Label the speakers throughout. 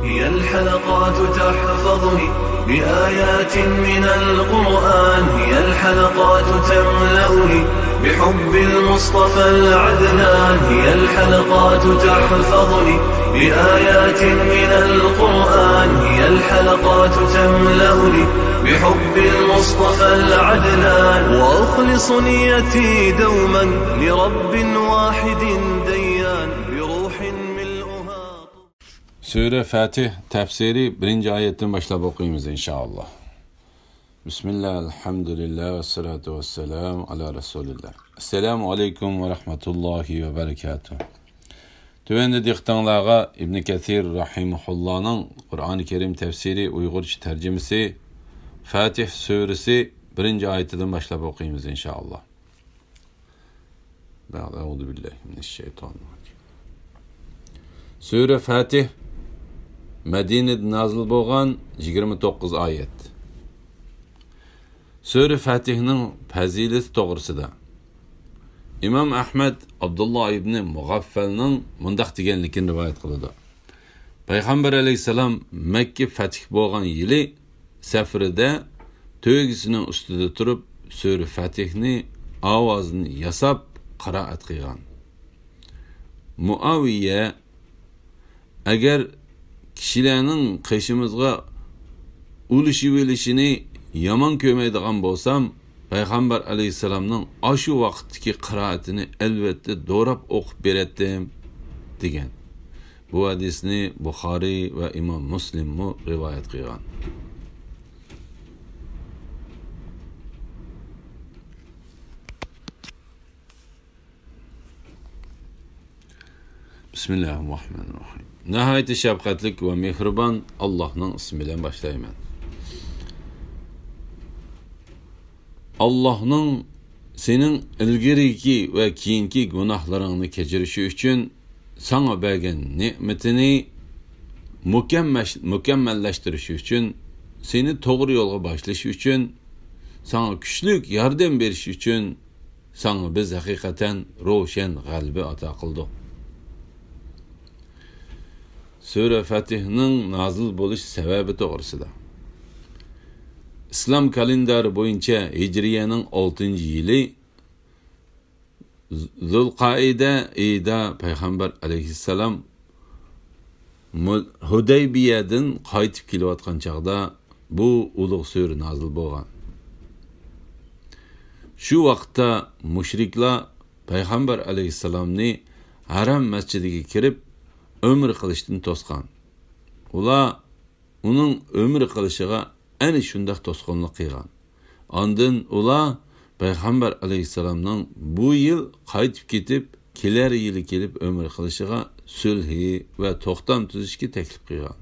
Speaker 1: هي الحلقات تحفظني بآيات من القرآن، هي الحلقات تملأني بحب المصطفى العدنان، هي الحلقات تحفظني بآيات من القرآن، هي الحلقات تملأني بحب المصطفى العدنان، وأخلص نيتي دوما لرب واحد ديان بروح ملؤها.
Speaker 2: Sure Fatih tefsiri 1. ayetten başlayıp okuyumuz inşallah. Bismillah, elhamdülillah ve salatu ve selamu ala Resulillah. Esselamu aleyküm ve rahmetullahi ve berekatuhu. Tüvende diktanlığa İbn Kathir Rahimullah'ın Kur'an-ı Kerim tefsiri Uygurca tercümesi Fatih suresi 1. ayetinden başlayıp okuyumuz inşallah. Euzubillahimineşşeytanirracim. Sure Fatih Medine'de nazil bolgan 29 ayet. Sure Fatih'nin fazileti to'g'risida İmam Ahmed Abdullah ibn Mughaffal'ning mundaq deganligini rivoyat qiladi. Payg'ambar alayhisalom Makka fath bo'lgan yili safarida to'ygisining ustida turib Sure Fatihni ovozini yasab qiraat qilgan. Muaviya agar kishilarning qishimizga ulishib olishini yomon ko'maydigan bo'lsam, Payg'ambar alayhisalomning ashu vaqtdagi qiroatini albatta do'rab o'qib berdim degan. Bu hadisni Buxoriy va Imom Muslim rivoyat qilgan. Bismillahirrahmanirrahim. Nihayet şefkatlik ve mehriban Allah'ın ismiyle başlayayım. Allah'ın senin ilgiriki ve kiyinki günahlarını keçirişi için sana bergen nimetini mükemmelleştirişi için, seni doğru yola başlaşı için, sana güçlük yardım veriş için, sana biz hakikaten roşen galbi ata kıldık. Sure Fatih'nin nazil buluş sebebi doğrusida. İslam kalenderi boyunca Hicriye'nin 6. yılı Zulqaide ayida Peygamber aleyhisselam Hudaybiye'den qaytib kelayotgan chaqda bu ulug' sure nazil bo'lgan. Shu vaqtda mushriklar Peygamber aleyhisselamni haram masjidiga kirib ömür qilishdan to'sgan. Ular uning ömür qilishiga ana shunday to'sqinlik qilgan. Ondan ular Payg'ambar alayhisalomning bu yil qaytib ketib, kelar yili kelib ömür qilishiga sulhi va to'xtam tuzishga taklif qilgan.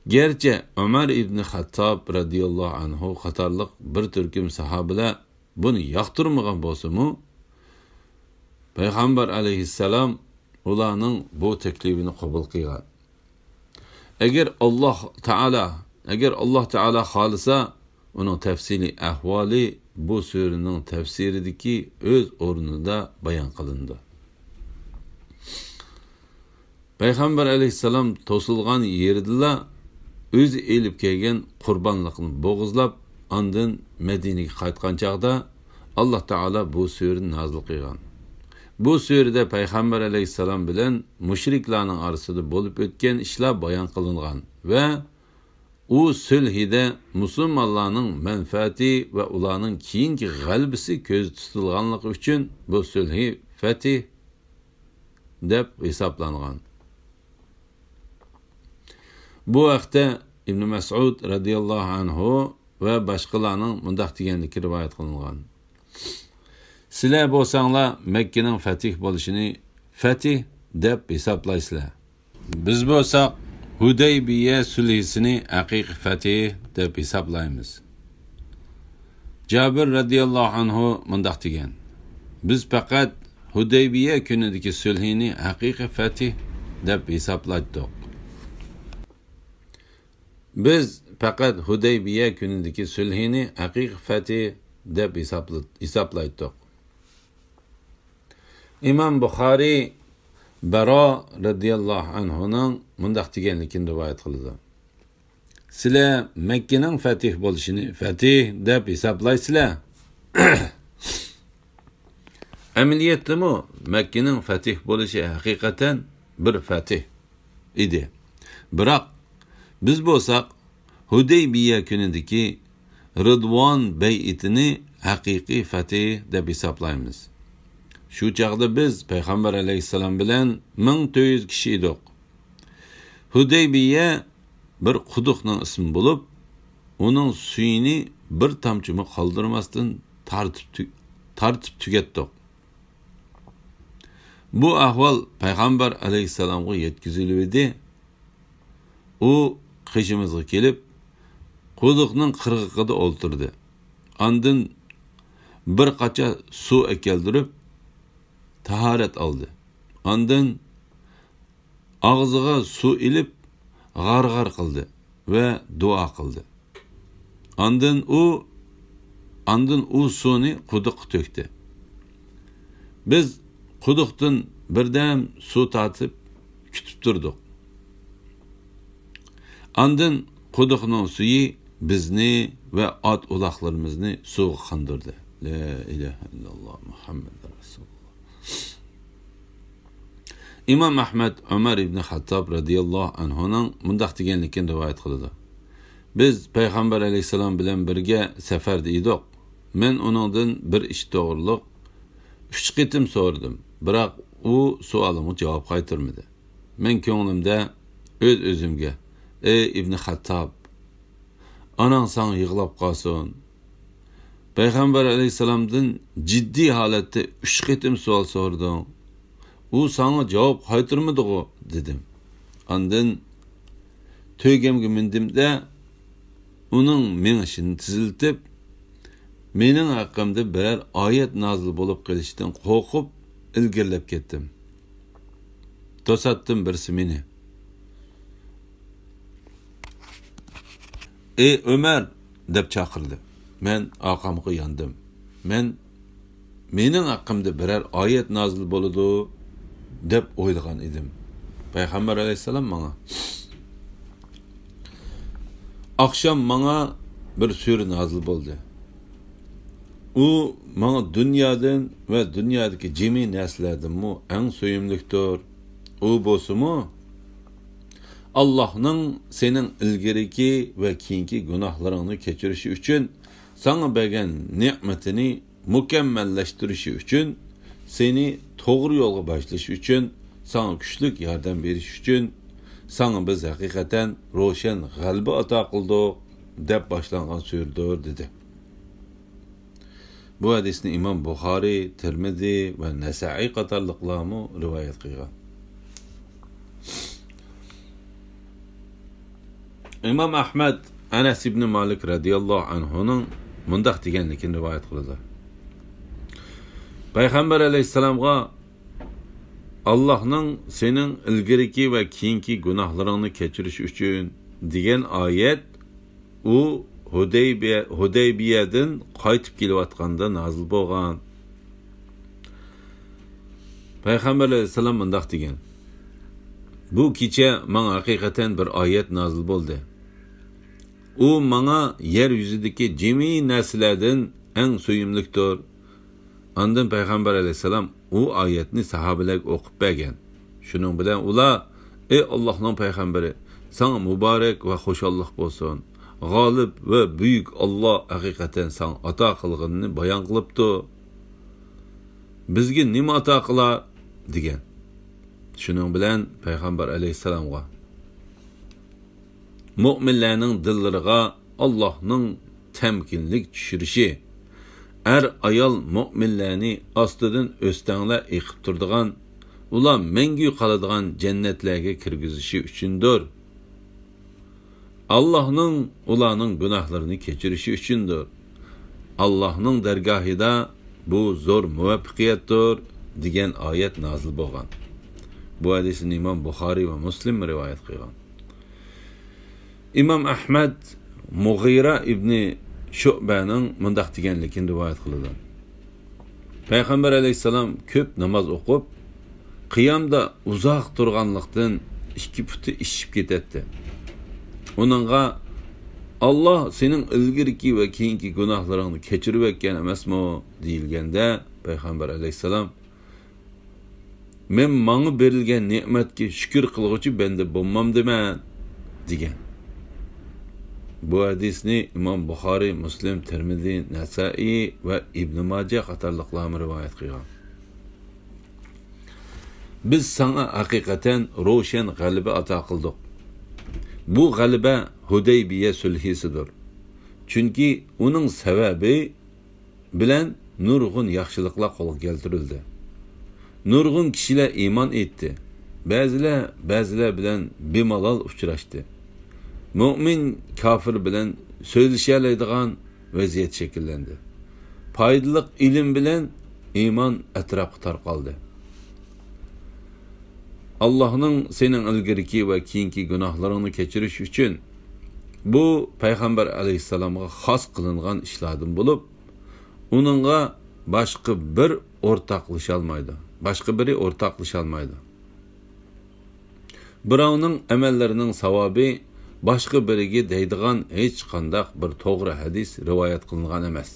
Speaker 2: Gerçi Ömer ibn Hattob radhiyallohu anhu qatorliq bir turkum sahobalar buni yoqtirmagan bo'lsa-mu, Payg'ambar alayhisalom ularning bu teklifini qabul qilgan. Agar Allah Teala xolisa, uning tafsili ahvoli bu surening tafsiridagi o'z o'rnida bayon qilindi. Payg'ambar alayhisalom to'silgan yerda o'zi elib kelgan qurbonlikni bo'g'izlab, ondan Madinaga qaytgan chaqda Alloh Teala bu surani nazil qilgan. Bu surede Peygamber aleyhisselam bilen müşriklarning arasida bo'lib o'tgan ishlar bayon qilingan ve u sulhida musulmonlarning manfaati ve ularning keyingi g'albisi ko'z tutilganligi uchun bu sulhi fatih deb hisoblangan. Bu vaqtda İbn Mas'ud radhiyallohu anhu ve boshqalarning mundaq deganligi rivoyat qilingan. Sizlar bo'lsanglar Makkaning fatih bo'lishini fatih deb hisoblaysizlar. Biz bo'lsak Hudaybiya sulhisini haqiqiy fatih deb hisoblaymiz. Jabir radhiyallohu anhu mundaq degan. Biz faqat Hudaybiya kunidagi sulhini haqiqiy fatih deb hisobladik. Biz faqat Hudaybiya kunidagi sulhini haqiqiy fatih deb hisobladik. İmam Buxoriy Baro radiyallohu anhuning mundaq deganligini rivoyat qildi. Sizlar Makkaning fatih bo'lishini fatih deb hisoblaysizlar. Amaliyotda Makkaning fatih bo'lishi haqiqatan bir fatih edi. Biroq biz bo'lsak Hudaybiya kunidagi Ridvon bay'itini haqiqiy fatih deb hisoblaymiz. Shu chaqda biz payg'ambar alayhisalom bilan 1400 kishi edik. Hudaybiya bir quduqning ismi bo'lib, uning suyini bir tomchimi qoldirmasdan tartib tugatdik. Bu ahvol payg'ambar alayhisalomga yetkazildi. U qishimizga kelib, quduqning qirg'og'ida o'ltirdi. Ondan bir qacha suv keltirib tahorat oldi. Ondan og'ziga suv ilib g'arg'ar qildi va duo qildi. Ondan u suvni quduqqa to'kdi. Biz quduqdan birdam suv tatib kutib turdik. Ondan quduqning suvi bizni va ot uloqlarimizni suvga qondirdi. La ilaha illalloh Muhammad rasululloh. İmam Ahmed Ömer ibn Hattab radiyallohu anhuning mundaq deganligini rivoyat qildi. Biz payg'ambar alayhisalom bilan birga safarda edik. Men uningdan bir ish to'g'riliq 3 qitim so'radim. Biroq u savolimga javob qaytarmadi. Men ko'nglimda o'zimga, ey ibn Hattab, anang san yig'lab qolsin. Payg'ambar alayhisalomdan jiddiy holatda 3 qitim savol so'radim. U sana javob qaytarmadi-ku dedim. Ondan to'ygamga mindimda uning mengishini tiziltib, mening haqqimda birer oyat nozil bo'lib qolishidan qo'rqib ilgirlab ketdim. To'satdim birisi meni. Ey Ömer deb chaqirdi. Men orqamga yandim. Mening haqqimda birer oyat nozil bo'ladi deb o'ylagan edim. Payg'ambar alayhisalom menga akşam bana bir sure nazil bo'ldi. U bana dunyodan ve dünyadaki cemi neslerden en soyumluktur. U bo'lsa-mu Allah'ның senin ilgiriki ve keyinki günahlarını keçirişi üçün sana bergen nimetini mükemmelleştirişi üçün seni doğru yola başlaşı üçün sana güçlük yardım veriş üçün sana biz hakikaten roşen galbi ata kıldık deb başlangan sürdür dedi. Bu hadisni İmam Bukhari, Tirmizi ve Nesai qatarlıqlarımı rivayet qilgan. İmam Ahmed Anas ibn Malik radiyallohu anhu'nun mundaq deganligini rivayet qildi. Payg'ambar alayhisalomga Allah'ның senin ilgiriki ve keyinki günahlarını keçiriş üçün degan ayet u Hudaybiyadan qaytib kelayotganda nazil bo'lgan. Payg'ambar alayhisalom mundaq degan. Bu kecha menga haqiqatan bir oyat nazil bo'ldi. U menga yer yuzidagi jami narsalardan eng suyumlikdir. Ondan payg'ambar alayhisalom u oyatni sahobalarga o'qib bergan. Shuning bilan ular: "Ey Allohning payg'ambari, sana muborak va xushallik bo'lsin. G'olib va buyuk Alloh haqiqatan sana ato qilganini bayon qilibdi. Bizga nima ato qila?" degan. Shuning bilan payg'ambar alayhisalomga mu'minlarning dillariga Allohning temkinlik tushirishi, ayol mu'minlarni ostidan o'stanglar eqib turadigan, ular mengu qoladigan jannatlarga kirgizishi uchundir. Allohning ularning gunohlarini kechirishi uchundir. Allohning dargohida bu zo'r muvaffaqiyatdir degan oyat nozil bo'lgan. Bu hadisni İmam Bukhari ve Muslim rivayet qilgan. İmam Ahmed Mughira ibn Shu'baning mundaq deganligini rivayet qildi. Payg'ambar alayhisalom ko'p namoz o'qib, qiyamda uzoq turganlikdan 2 puti ishib ketadi. Onunğa Allah senin ilgirki ve keyinki günahlarını keçirip etken emasmı deyilgende Peygamber aleyhisselam men maňa berilgen nimetke şükür kılgıcı bende bulmam demen degen. Bu hadisni İmam Bukhari, Müslim, Tirmizi, Nasai ve İbn Majah qatarlıqlar rivayet qilgan. Biz sana hakikaten roşen galibe ata qildik. Bu galibe Hudeybiye sülhisidir. Çünkü onun sebebi bilen nurgun yaxşılıkla kol keltirildi. Nurgun kişiler iman etti. Bazılar bilen bimalal uçraştı. Mümin kafir bilen sözleşelaydigan vaziyet şekillendi. Paydalıq ilim bilen iman etrafı tarqaldı. Allah'ın senin ilgirki ve keyinki günahlarını keçiriş üçün bu Peygamber aleyhisselam'a xas kılıngan işlerden bulup onunla başka bir ortaklaşalmaydı. Biravning amellerinin savabı başka biriga deydigan hech qandaq bir to'g'ri hadis rivoyat qilingan emas.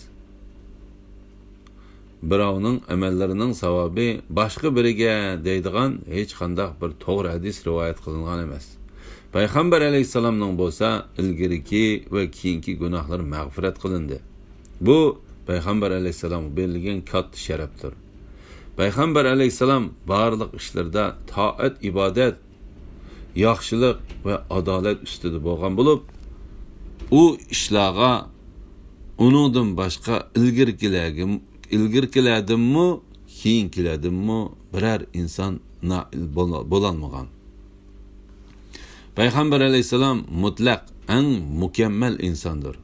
Speaker 2: Biravning amellerinin savabı başka biriga deydigan hech qandaq bir to'g'ri hadis rivoyat qilingan emas. Peygamber aleyhisselamning bo'lsa ilgiriki ve keyinki günahlar mağfiret qilindi. Bu Peygamber aleyhisselam berilgan katta şereftir. Peygamber aleyhisselam barliq ishlarda taat, ibadet, yaxşılıq ve adalet üstüde bolgan bulup, o işlağa onundan başka ilgirkilerdim mi, keyinkilerdim mi birer insan nail bolanmagan. Peygamber aleyhisselam mutlak en mükemmel insandır.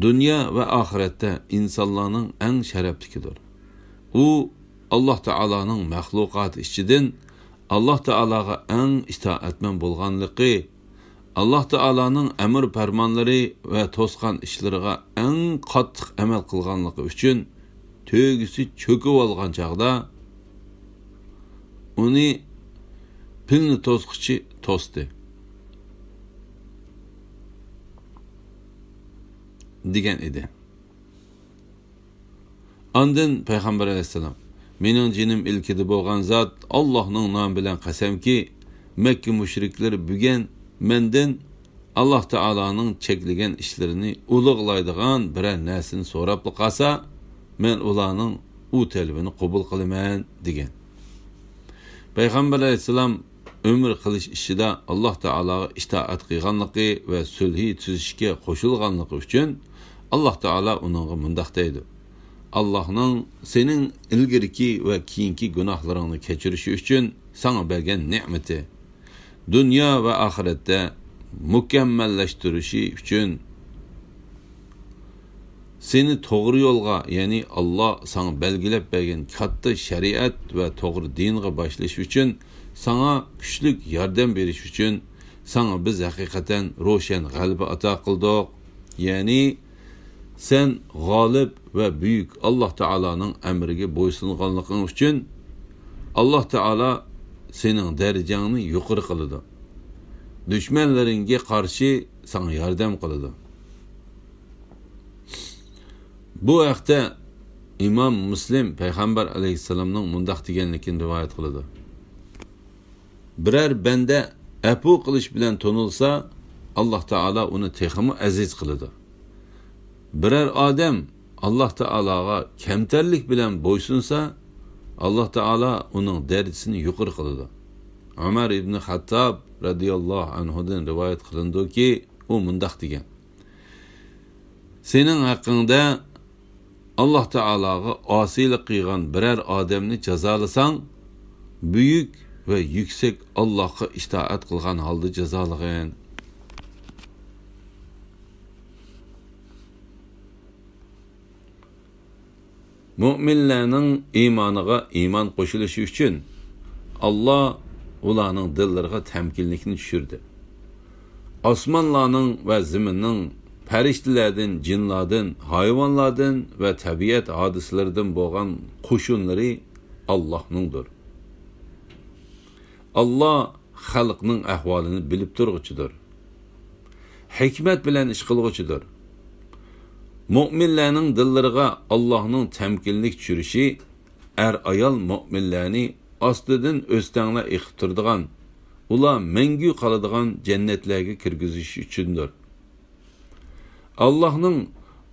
Speaker 2: Dünya ve ahirette insanların en şereflikidir. O Allah Teala'nın mahlukatı içinden Allah Teala'ga en itaatmen bolganlıqı, Allah Teala'nın emir fermanları ve tosqan işleriga en qattiq amel qilganlıqı üçün tögüsü çöküp algan çağda onu pilni tosqıcı tosti. Degen idi. Andın Peygamber aleyhisselam mening jinim ilkidi bolgan zat Allah'ның namı bilen qasam ki Mekke müşrikleri bügen menden Allah Teala'nın çekligen işlerini ulug'laydigan birer narsani so'rab qalsa men ularning u talabini qabul qilaman degan. Peygamber aleyhisselam ömür qilish ishida Allah Teala'ga itoat qilganligi ve sulhi tuzishga qo'shilganligi uchun Allah Teala uningga mundaq deydi: Allah'ın senin ilgirki ve keyinki günahlarını keçirişi üçün sana bergen nimeti, dünya ve ahirette mükemmelleştirişi üçün seni doğru yolga, yani Allah sana belgilep bergen katta şeriat ve doğru dinge başlaş üçün sana güçlük yardım beriş üçün sana biz hakikaten roşen galibe ata qildik. Yani sen galip ve büyük Allah Teala'nın emrige boysunganlığın üçün Allah Teala senin dereceni yukarı kılıdı. Düşmanlarınge karşı sana yardım kılıdı. Bu ayakta İmam Müslim Peygamber aleyhisselamның mundaq degenlikini rivayet kılıdı. Birer bende apu qilish bilen tonulsa Allah Teala onu teximi aziz kılıdı. Birer adam Allah Teala'ga kemterlik bilen boysunsa Allah Teala onun derecesini yukarı kılıdı. Ömer İbni Hattab radıyallahu anhu'dan rivayet kılındı ki o mundaq degen: senin hakkında Allah Teala'ga asilik qilgan birer adamni jazalasan büyük ve yüksek Allah'a itaat qilgan halda jazalagın. Müminlerinin imanıga iman qoşuluşu üçün Allah ularning dillariga temkinlikni tushirdi. Osmonlarning ve ziminin, farishtalardan, jinlardan, hayvonlardan ve tabiat hodisalaridan bo'lgan qo'shinlari Allohningdir. Allah xalqning ahvolini bilib turg'uchidir. Hikmat bilan ish qilg'uchidir. Mu'minlarning dillariga Allohning temkinlik tushirishi ayol mu'minlarni ostidan o'stanglar iqib turadigan, ular mangu qoladigan jannatlarga kirgizish uchundir. Allohning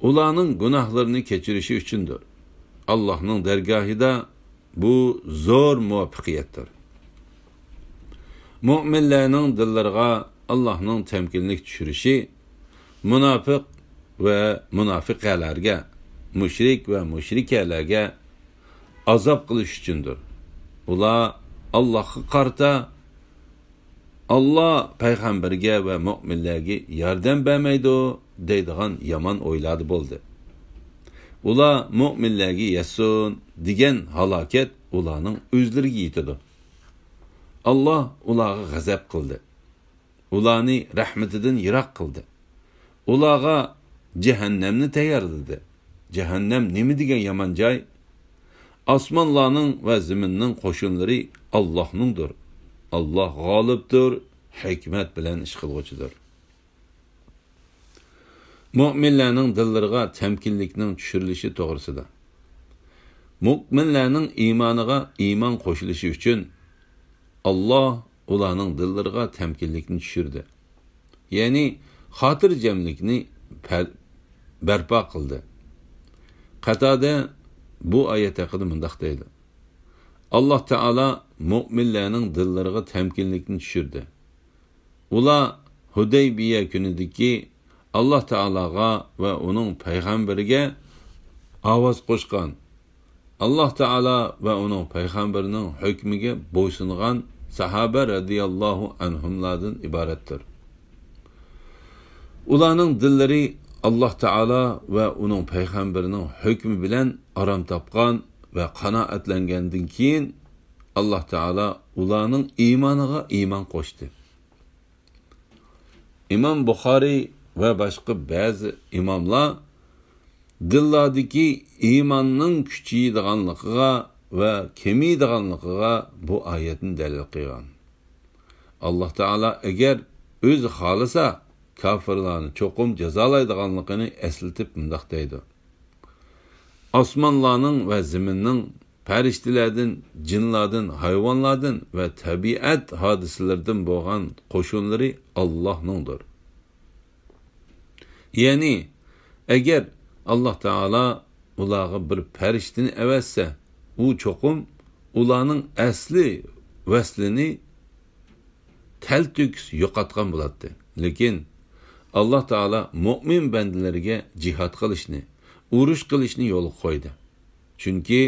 Speaker 2: ularning gunohlarini kechirishi uchundir. Allohning dargohida bu zo'r muvaffaqiyatdir. Mu'minlarning dillariga Allohning temkinlik tushirishi munofiq va munofiqalarga, mushrik va mushrikalarga azob qilish uchundir. Ular Allohga qarta Allah payg'ambarga va mu'minlarga yordam bermaydi deydigan yomon o'ylari bo'ldi. Ular mu'minlarga yasun degan halokat ularning o'zlariga yetadi. Allah ularga g'azab qildi. Ularni rahmatidan yiroq qildi. Ularga jahannamni tayyorladi. Jahannam nima degan yomon joy? Osmonlarning va zaminning qo'shinlari Allohningdir. Allah g'olibdir, hikmat bilan ish qiluvchidir. Mu'minlarning dillariga temkinlikning tushirilishi to'g'risida. Mu'minlarning iymoniga iymon qo'shilishi uchun Allah ularning dillariga temkinlikni tushirdi. Ya'ni xotirjamlikni barpo qildi. Qatada bu oyat haqida mundaq deydi. Allah Taala mu'minlarning dillariga temkinlikni tushirdi. Ular Hudaybiya kunidagi Allah Taalaga va uning payg'ambariga ovoz qo'shgan. Allah Taala va uning payg'ambarining hukmiga bo'ysungan sahaba radhiyallohu anhumlardan iboratdir. Ularning dillari Allah Taala va uning payg'ambarining hukmi bilan aram topgan ve qanoatlangandan keyin Allah Taala ularning iymoniga iymon qo'shdi. İmam Buxoriy ve başka bazı imamlar dillardaki imanның kuchaydiganligiga ve kemaydiganligiga bu oyatni dalil qilgan. Allah Taala agar o'zi xohlasa kafirlarni cho'qim jazolaydiganligini eslatib mundaq deydi. Osmonlarning ve zaminning, farishtalardan, jinlardan, hayvonlardan ve tabiat hodisalardan bo'lgan qo'shinlari Allohningdir. Ya'ni agar Allah Taala ularga bir farishtani avassa, u cho'qim ularning asli vaslini taltüks yo'qotgan bo'ladi. Lekin Allah Taala mu'min bandalarga jihad qilishni, urush qilishni yo'l qo'ydi. Chunki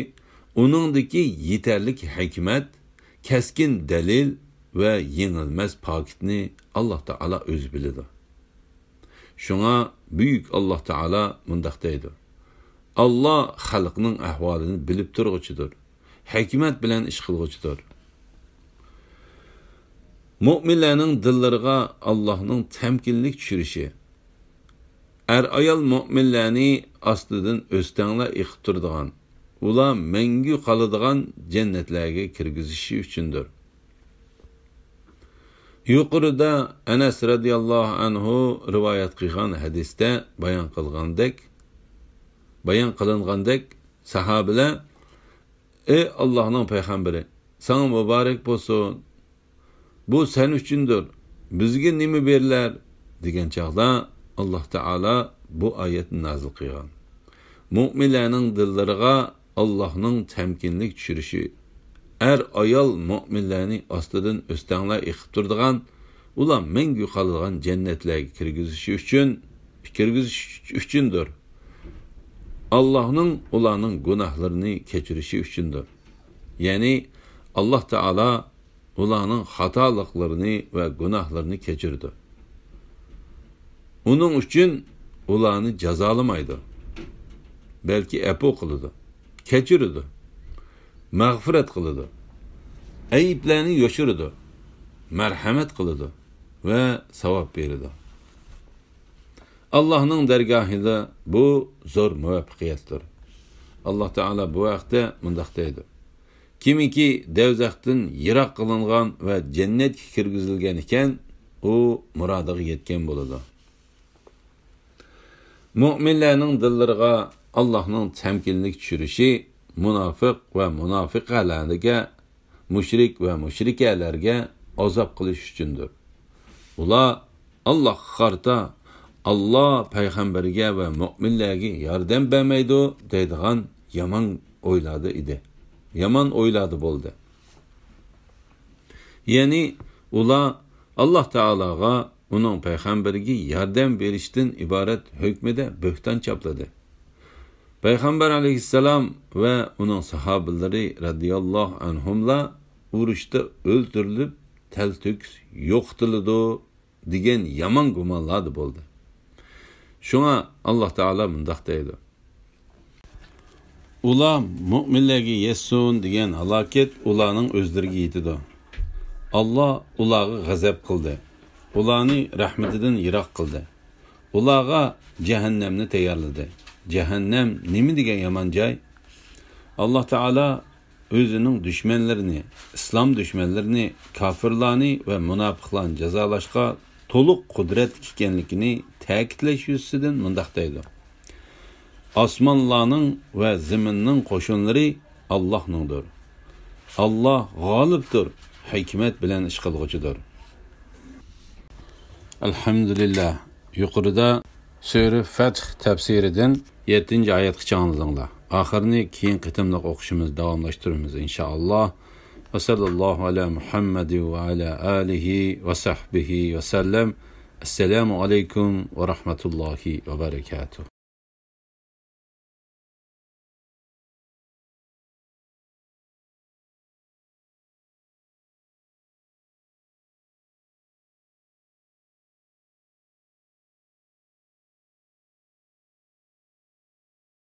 Speaker 2: uningdagi yetarlik hikmat, keskin dalil ve yengilmez paketni Allah Taala o'zi biladi. Şuna büyük Allah Taala mundaq deydi. Allah xalqning ahvolini bilib turg'uchidir. Hikmat bilan ish qilg'uchidir. Mu'minlarning dillariga Allohning temkinlik tushirishi ayol mu'minlarni ostidan o'stanglar iqib turadigan, ular mangu qoladigan jannatlarga kirgizishi uchundir. Yuqorida Anas radhiyallohu anhu rivoyat qilgan hadisda bayon qilingandek sahobalar: "Ey Allohning payg'ambari, sana muborak bo'lsin. Bu sen uchundir. Bizga nima berlar?" degan chaqda Allah Taala bu oyatni nazil qilgan. Mu'minlarning dillariga Allohning temkinlik tushirishi ayol mu'minlarni ostidan o'stanglar iqib turadigan, ular mangu qoladigan jannatlarga kirgizish uchundir. Allohning ularning gunohlarini kechirishi uchundir. Ya'ni Allah Taala ularning xatoliklarini ve gunohlarini kechirdi. Onun uchun ularni jazolamaydi. Belki afu qiladi, kechirdi, mag'firat qiladi, ayiblarni yoshirdi, marhamat qiladi ve savob beradi. Allohning dargohida bu zo'r muvaffaqiyatdir. Allah Taala bu vaqtda mundaq deydi: Kimiki devzaqdan yiroq qilingan va jannatga kirgizilgan ekan, u murodiga yetgan bo'ladi. Mu'minlarning dillariga Allohning temkinlik tushirishi munofiq va munofiqalarga, mushrik va mushrikalarga azob qilish uchundir. Ular Alloh qarta Allah payg'ambariga va mu'minlarga yordam bermaydi deydigan yomon o'yladi edi. Yomon o'yladi bo'ldi. Ya'ni ular Alloh taologa uning payg'ambariga yordam berishdan iborat hukmida bo'hton chopladi. Payg'ambar alayhissalom va uning sahobalari radhiyallohu anhumlar urushda o'ldirilib, taltux yo'qtiladi degan yomon gumonlar bo'ldi. Shunga Alloh taolo bunday deydi: ular mu'minlarga yetsin degan halokat ularning o'zlariga yetadi. Allah ularga g'azab qildi. Ularni rahmatidan yiroq qildi. Ularga jahannamni tayyorladi. Jahannam nima degan yomon joy? Alloh taolo o'zining dushmanlarini, islom dushmanlarini, kofirlarni va munofiqlarni jazolashga to'liq qudrat ekanligini ta'kidlash yuzidan mundaq deydi: osmonlarning va zaminning qo'shinlari Allohningdir. Allah g'olibdir, hikmat bilan ish qilg'uchidir. Alhamdulillah. Yuqorida Sura Fath tafsiridan 7-oyatgacha anladinglar. Oxirini keyin qitimliq o'qishimiz davomlashtiramiz inshaalloh. Va sallallohu ala Muhammad va ala alihi va sahbihi va sallam. Assalomu alaykum va rahmatullohi va barakatuh.